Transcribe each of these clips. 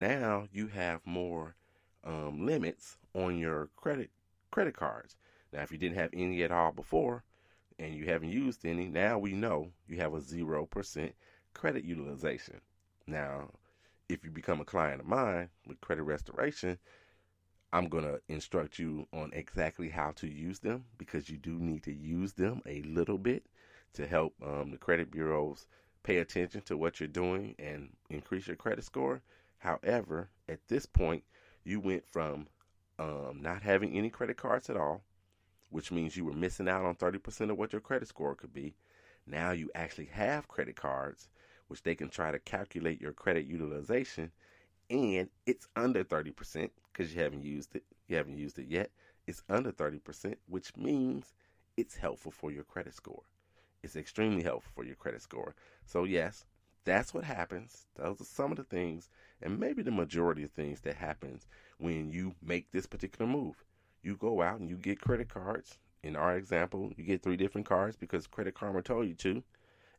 Now you have more limits on your credit cards. Now, if you didn't have any at all before and you haven't used any, now we know you have a 0% credit utilization. Now, if you become a client of mine with credit restoration, I'm going to instruct you on exactly how to use them because you do need to use them a little bit to help the credit bureaus pay attention to what you're doing and increase your credit score. However, at this point, you went from not having any credit cards at all, which means you were missing out on 30% of what your credit score could be. Now you actually have credit cards, which they can try to calculate your credit utilization, and it's under 30% because you haven't used it. You haven't used it yet. It's under 30%, which means it's helpful for your credit score. It's extremely helpful for your credit score. So, yes, that's what happens. Those are some of the things, and maybe the majority of things that happens when you make this particular move. You go out and you get credit cards. In our example, you get 3 different cards because Credit Karma told you to.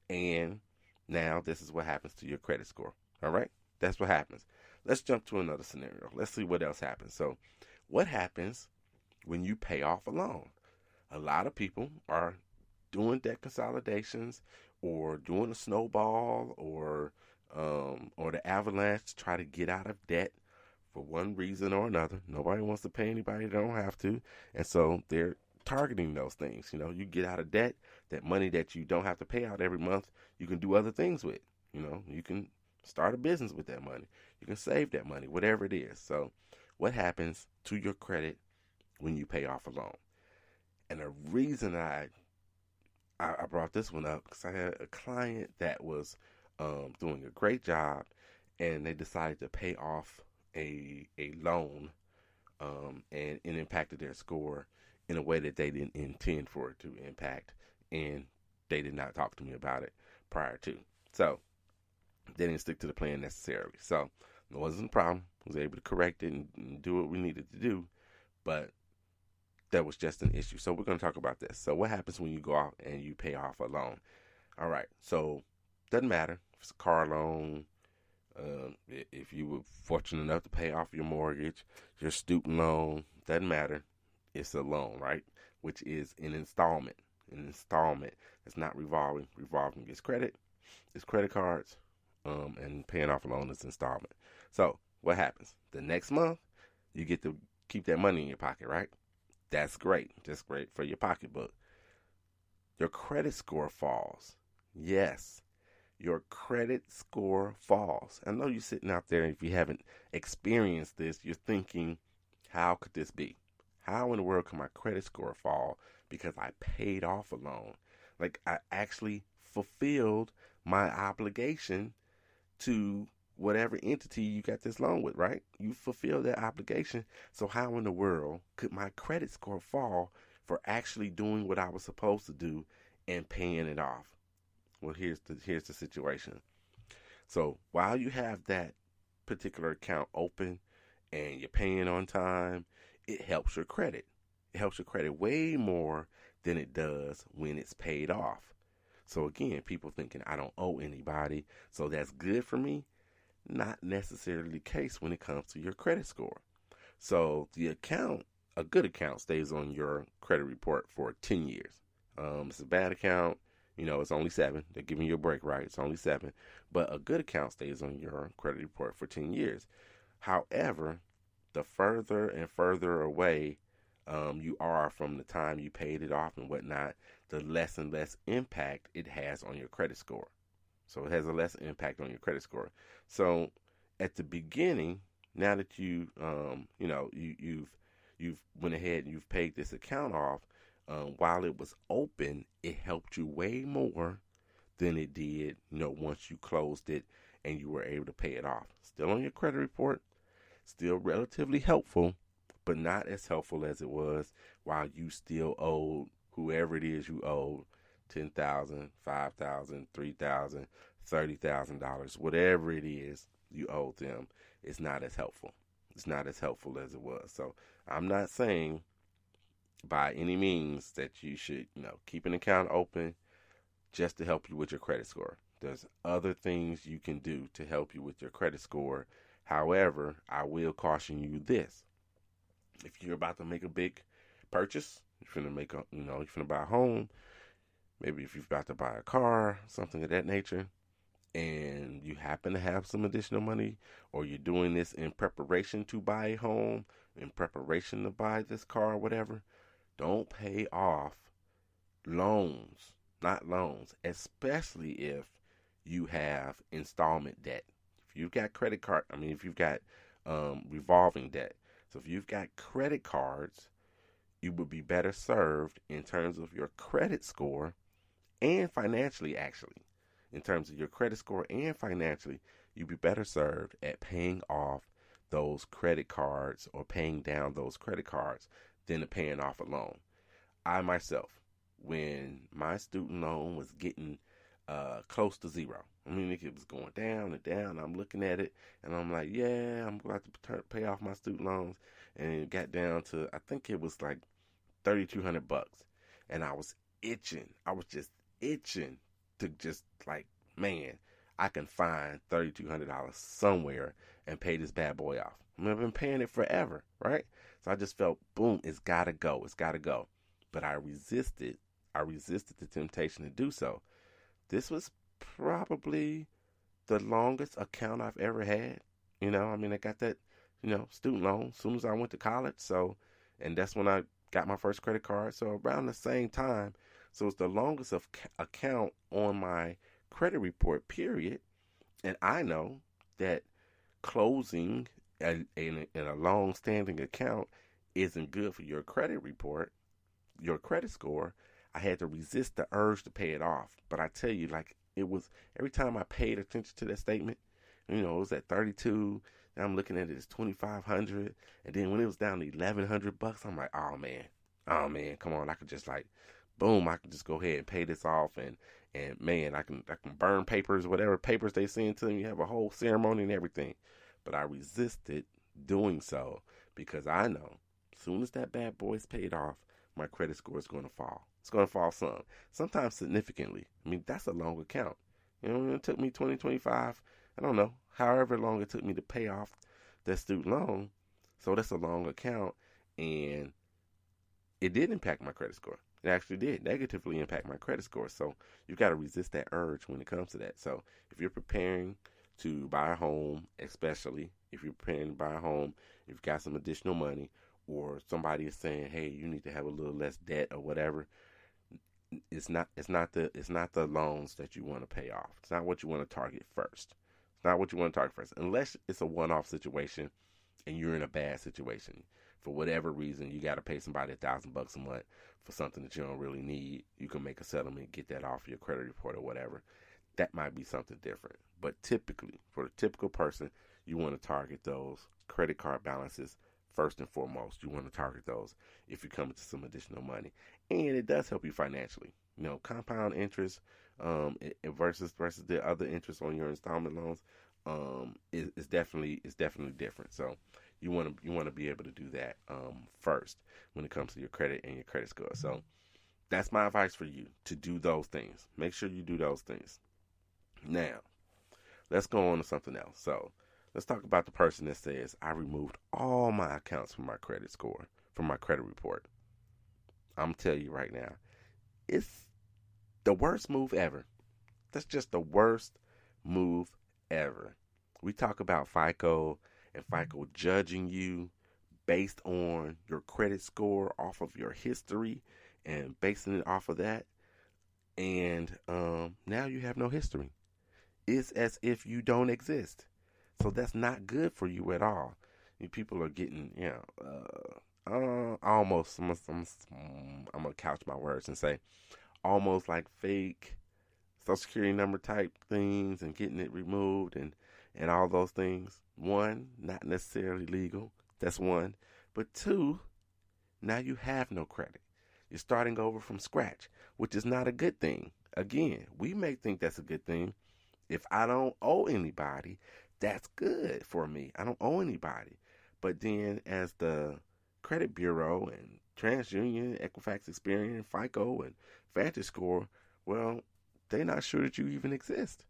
And now this is what happens to your credit score. All right? That's what happens. Let's jump to another scenario. Let's see what else happens. So, what happens when you pay off a loan? A lot of people are doing debt consolidations or doing a snowball or the avalanche to try to get out of debt for one reason or another. Nobody wants to pay anybody they don't have to, and so they're targeting those things. You get out of debt, that money that you don't have to pay out every month, you can do other things with. You can start a business with that money. You can save that money, whatever it is. So, what happens to your credit when you pay off a loan? And the reason I brought this one up because I had a client that was doing a great job, and they decided to pay off a loan, and it impacted their score in a way that they didn't intend for it to impact, and they did not talk to me about it prior to. So they didn't stick to the plan necessarily. So it wasn't a problem. I was able to correct it and do what we needed to do, but that was just an issue. So we're going to talk about this. So what happens when you go out and you pay off a loan? All right. So doesn't matter if it's a car loan, if you were fortunate enough to pay off your mortgage, your student loan, doesn't matter. It's a loan, right? Which is an installment. An installment. It's not revolving. Revolving is credit. It's credit cards. And paying off a loan is installment. So what happens? The next month, you get to keep that money in your pocket, right? That's great. Just great for your pocketbook. Your credit score falls. Yes, your credit score falls. I know you're sitting out there, if you haven't experienced this, you're thinking, how could this be? How in the world can my credit score fall because I paid off a loan? Like, I actually fulfilled my obligation to whatever entity you got this loan with, right? You fulfilled that obligation. So how in the world could my credit score fall for actually doing what I was supposed to do and paying it off? Well, here's the situation. So while you have that particular account open and you're paying on time, it helps your credit. It helps your credit way more than it does when it's paid off. So again, people thinking I don't owe anybody, so that's good for me. Not necessarily the case when it comes to your credit score. So a good account stays on your credit report for 10 years. It's a bad account, it's only 7. They're giving you a break, right? It's only 7. But a good account stays on your credit report for 10 years. However, the further and further away you are from the time you paid it off and whatnot, the less and less impact it has on your credit score. So it has a less impact on your credit score. So at the beginning, now that you've went ahead and you've paid this account off, while it was open, it helped you way more than it did, once you closed it and you were able to pay it off. Still on your credit report, still relatively helpful, but not as helpful as it was while you still owed whoever it is you owed $10,000, $5,000, $3,000, $30,000, whatever it is you owe them. It's not as helpful. It's not as helpful as it was. So I'm not saying by any means that you should, keep an account open just to help you with your credit score. There's other things you can do to help you with your credit score. However, I will caution you this. If you're about to make a big purchase, you're finna make a, you're finna buy a home, maybe if you're about to buy a car, something of that nature, and you happen to have some additional money, or you're doing this in preparation to buy a home, in preparation to buy this car, or whatever, don't pay off loans, not loans, especially if you have installment debt. If you've got if you've got revolving debt. So if you've got credit cards, you would be better served in terms of your credit score and financially, actually. In terms of your credit score and financially, you'd be better served at paying off those credit cards or paying down those credit cards than paying off a loan. I myself, when my student loan was getting close to zero, I mean, it was going down and down. I'm looking at it, and I'm like, yeah, I'm about to pay off my student loans. And it got down to, I think it was like $3,200. And I was itching. I was just itching to just like, man, I can find $3,200 somewhere and pay this bad boy off. I mean, I've been paying it forever, right? So I just felt, boom, it's got to go. It's got to go. But I resisted the temptation to do so. This was probably the longest account I've ever had. I mean, I got that, student loan as soon as I went to college. So, and that's when I got my first credit card. So around the same time. So it's the longest account on my credit report, period. And I know that closing in a long-standing account isn't good for your credit report, your credit score. I had to resist the urge to pay it off. But I tell you, like, it was every time I paid attention to that statement, it was at 32. And I'm looking at it as 2,500. And then when it was down to $1,100, I'm like, oh man, come on. I could just like, boom, I can just go ahead and pay this off. And man, I can burn papers, whatever papers they send to me. You have a whole ceremony and everything. But I resisted doing so because I know as soon as that bad boy's paid off, my credit score is going to fall. It's going to fall sometimes significantly. I mean, that's a long account. It took me 25, I don't know, however long it took me to pay off that student loan. So that's a long account, and it did impact my credit score. It actually did negatively impact my credit score. So you've got to resist that urge when it comes to that. So if you're preparing to buy a home, especially if you're preparing to buy a home, if you've got some additional money, or somebody is saying, hey, you need to have a little less debt or whatever, it's not the loans that you want to pay off. It's not what you want to target first. It's not what you want to target first. Unless it's a one-off situation and you're in a bad situation. For whatever reason, you got to pay somebody $1,000 a month for something that you don't really need. You can make a settlement, get that off your credit report or whatever. That might be something different. But typically, for the typical person, you want to target those credit card balances first and foremost. You want to target those if you come into some additional money. And it does help you financially. Compound interest versus the other interest on your installment loans is definitely different. So you want to be able to do that first when it comes to your credit and your credit score. So that's my advice for you, to do those things. Make sure you do those things. Now, let's go on to something else. So let's talk about the person that says, I removed all my accounts from my credit score, from my credit report. I'm telling you right now, it's the worst move ever. That's just the worst move ever. We talk about FICO and FICO judging you based on your credit score off of your history and basing it off of that. And now you have no history. It's as if you don't exist. So that's not good for you at all. People are getting, almost, I'm going to couch my words and say, almost like fake Social Security number type things and getting it removed and all those things. One, not necessarily legal. That's one. But two, now you have no credit. You're starting over from scratch, which is not a good thing. Again, we may think that's a good thing. If I don't owe anybody, that's good for me. I don't owe anybody. But then as the credit bureau and TransUnion, Equifax, Experian, FICO, and VantageScore, well, they're not sure that you even exist.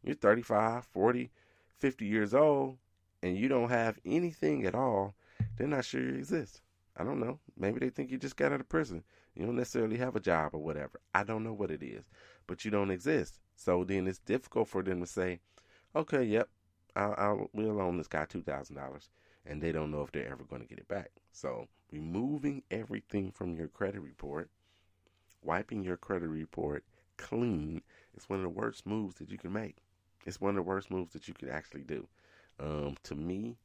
You're 35, 40, 50 years old, and you don't have anything at all, they're not sure you exist. I don't know. Maybe they think you just got out of prison. You don't necessarily have a job or whatever. I don't know what it is, but you don't exist. So then it's difficult for them to say, okay, yep, we'll loan this guy $2,000, and they don't know if they're ever going to get it back. So removing everything from your credit report, wiping your credit report clean, is one of the worst moves that you can make. It's one of the worst moves that you can actually do. To me,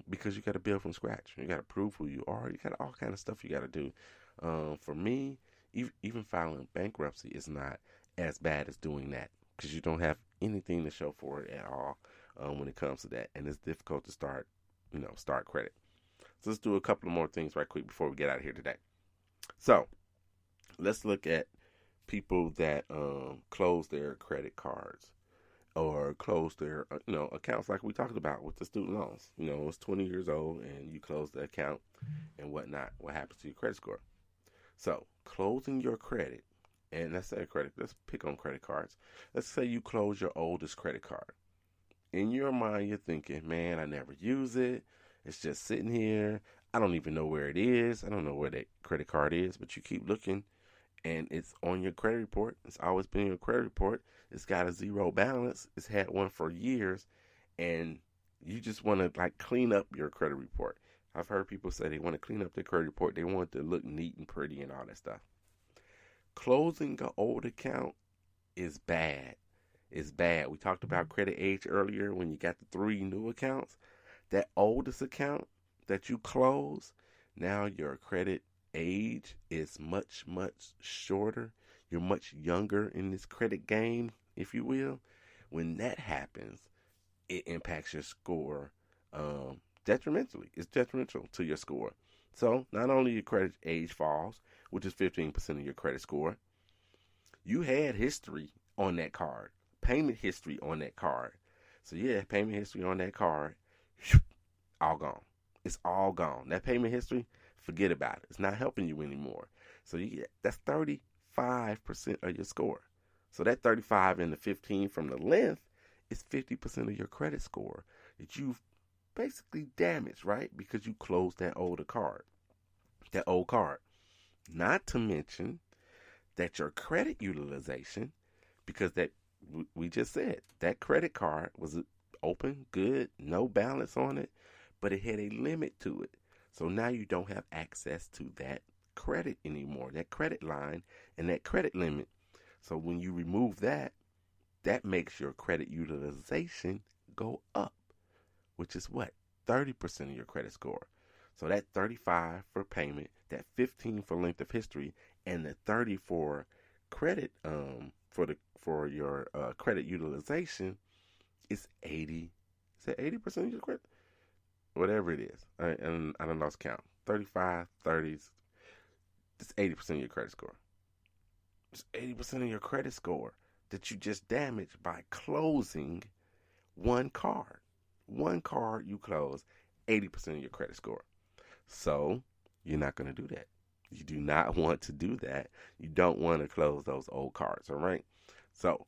because you got to build from scratch. You got to prove who you are. You got all kind of stuff you got to do. For me, even filing bankruptcy is not as bad as doing that, because you don't have anything to show for it at all when it comes to that, and it's difficult to start credit. So let's do a couple of more things right quick before we get out of here today. So let's look at people that close their credit cards or close their accounts, like we talked about with the student loans. It's 20 years old and you close the account and whatnot. What happens to your credit score? So closing your credit, and let's pick on credit cards. Let's say you close your oldest credit card. In your mind, you're thinking, man, I never use it. It's just sitting here. I don't even know where it is. I don't know where that credit card is, but you keep looking and it's on your credit report. It's always been in your credit report. It's got a zero balance. It's had one for years, and you just want to clean up your credit report. I've heard people say they want to clean up their credit report. They want it to look neat and pretty and all that stuff. Closing an old account is bad. It's bad. We talked about credit age earlier when you got the 3 new accounts. That oldest account that you close, now your credit age is much, much shorter. You're much younger in this credit game, if you will. When that happens, it impacts your score detrimentally. It's detrimental to your score. So not only your credit age falls, which is 15% of your credit score, you had history on that card, payment history on that card. So yeah, payment history on that card, all gone. It's all gone. That payment history, forget about it. It's not helping you anymore. So that's 35% of your score. So that 35 and the 15 from the length is 50% of your credit score that you've basically damaged, right? Because you closed that old card. Not to mention that your credit utilization, because that we just said that credit card was open, good, no balance on it, but it had a limit to it. So now you don't have access to that credit anymore, that credit line and that credit limit. So when you remove that, that makes your credit utilization go up, which is what? 30% of your credit score. So that 35 for payment, that 15 for length of history, and the 30 for credit for your credit utilization is 80. Is that 80% of your credit? Whatever it is. And I don't lost count. 35, 30s. It's 80% of your credit score. It's 80% of your credit score that you just damaged by closing one card. One card you close, 80% of your credit score. So you're not going to do that. You do not want to do that. You don't want to close those old cards, all right? So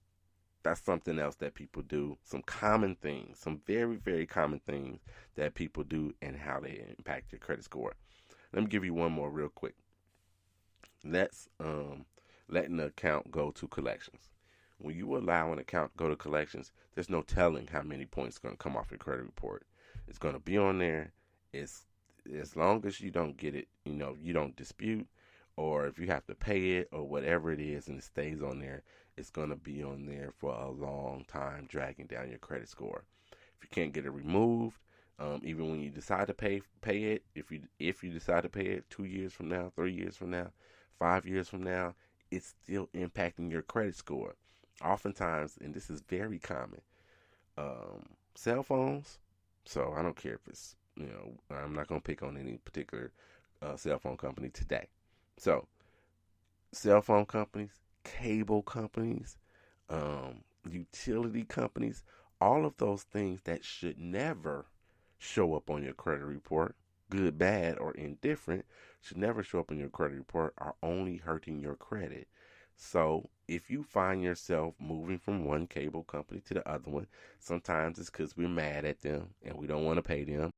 that's something else that people do. Some common things, some very, very common things that people do and how they impact your credit score. Let me give you one more real quick. That's letting the account go to collections. When you allow an account to go to collections, there's no telling how many points are going to come off your credit report. It's going to be on there. It's as long as you don't get it, you don't dispute, or if you have to pay it or whatever it is and it stays on there, it's going to be on there for a long time, dragging down your credit score. If you can't get it removed, even when you decide to pay it, if you decide to pay it 2 years from now, 3 years from now, 5 years from now, it's still impacting your credit score. Oftentimes, and this is very common, cell phones. So I don't care if it's, I'm not going to pick on any particular cell phone company today. So cell phone companies, cable companies, utility companies, all of those things that should never show up on your credit report, good, bad, or indifferent, should never show up in your credit report, are only hurting your credit. So if you find yourself moving from one cable company to the other one, sometimes it's because we're mad at them and we don't want to pay them.